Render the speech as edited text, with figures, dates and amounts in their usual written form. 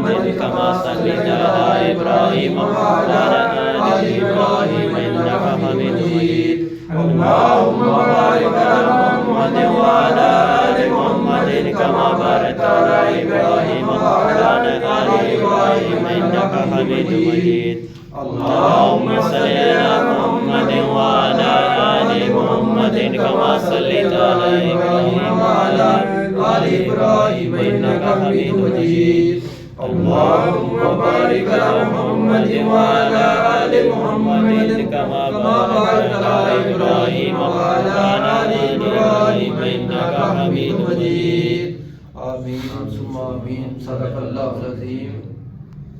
محمد كما صليت على إبراهيم وعلى آل إبراهيم إنك حميد مجيد اللهم بارك على محمد وعلى آل محمد كما باركت على إبراهيم وعلى آل إبراهيم إنك حميد مجيد اللهم صل على محمد وعلى آل محمد كما صليت على إبراهيم وعلى آل إبراهيم إنك حميد مجيد اللهم بارك على محمد وعلى آل محمد كما باركت على إبراهيم وعلى آل إبراهيم إنك حميد مجيد آمين ثم آمين صدق الله العظيم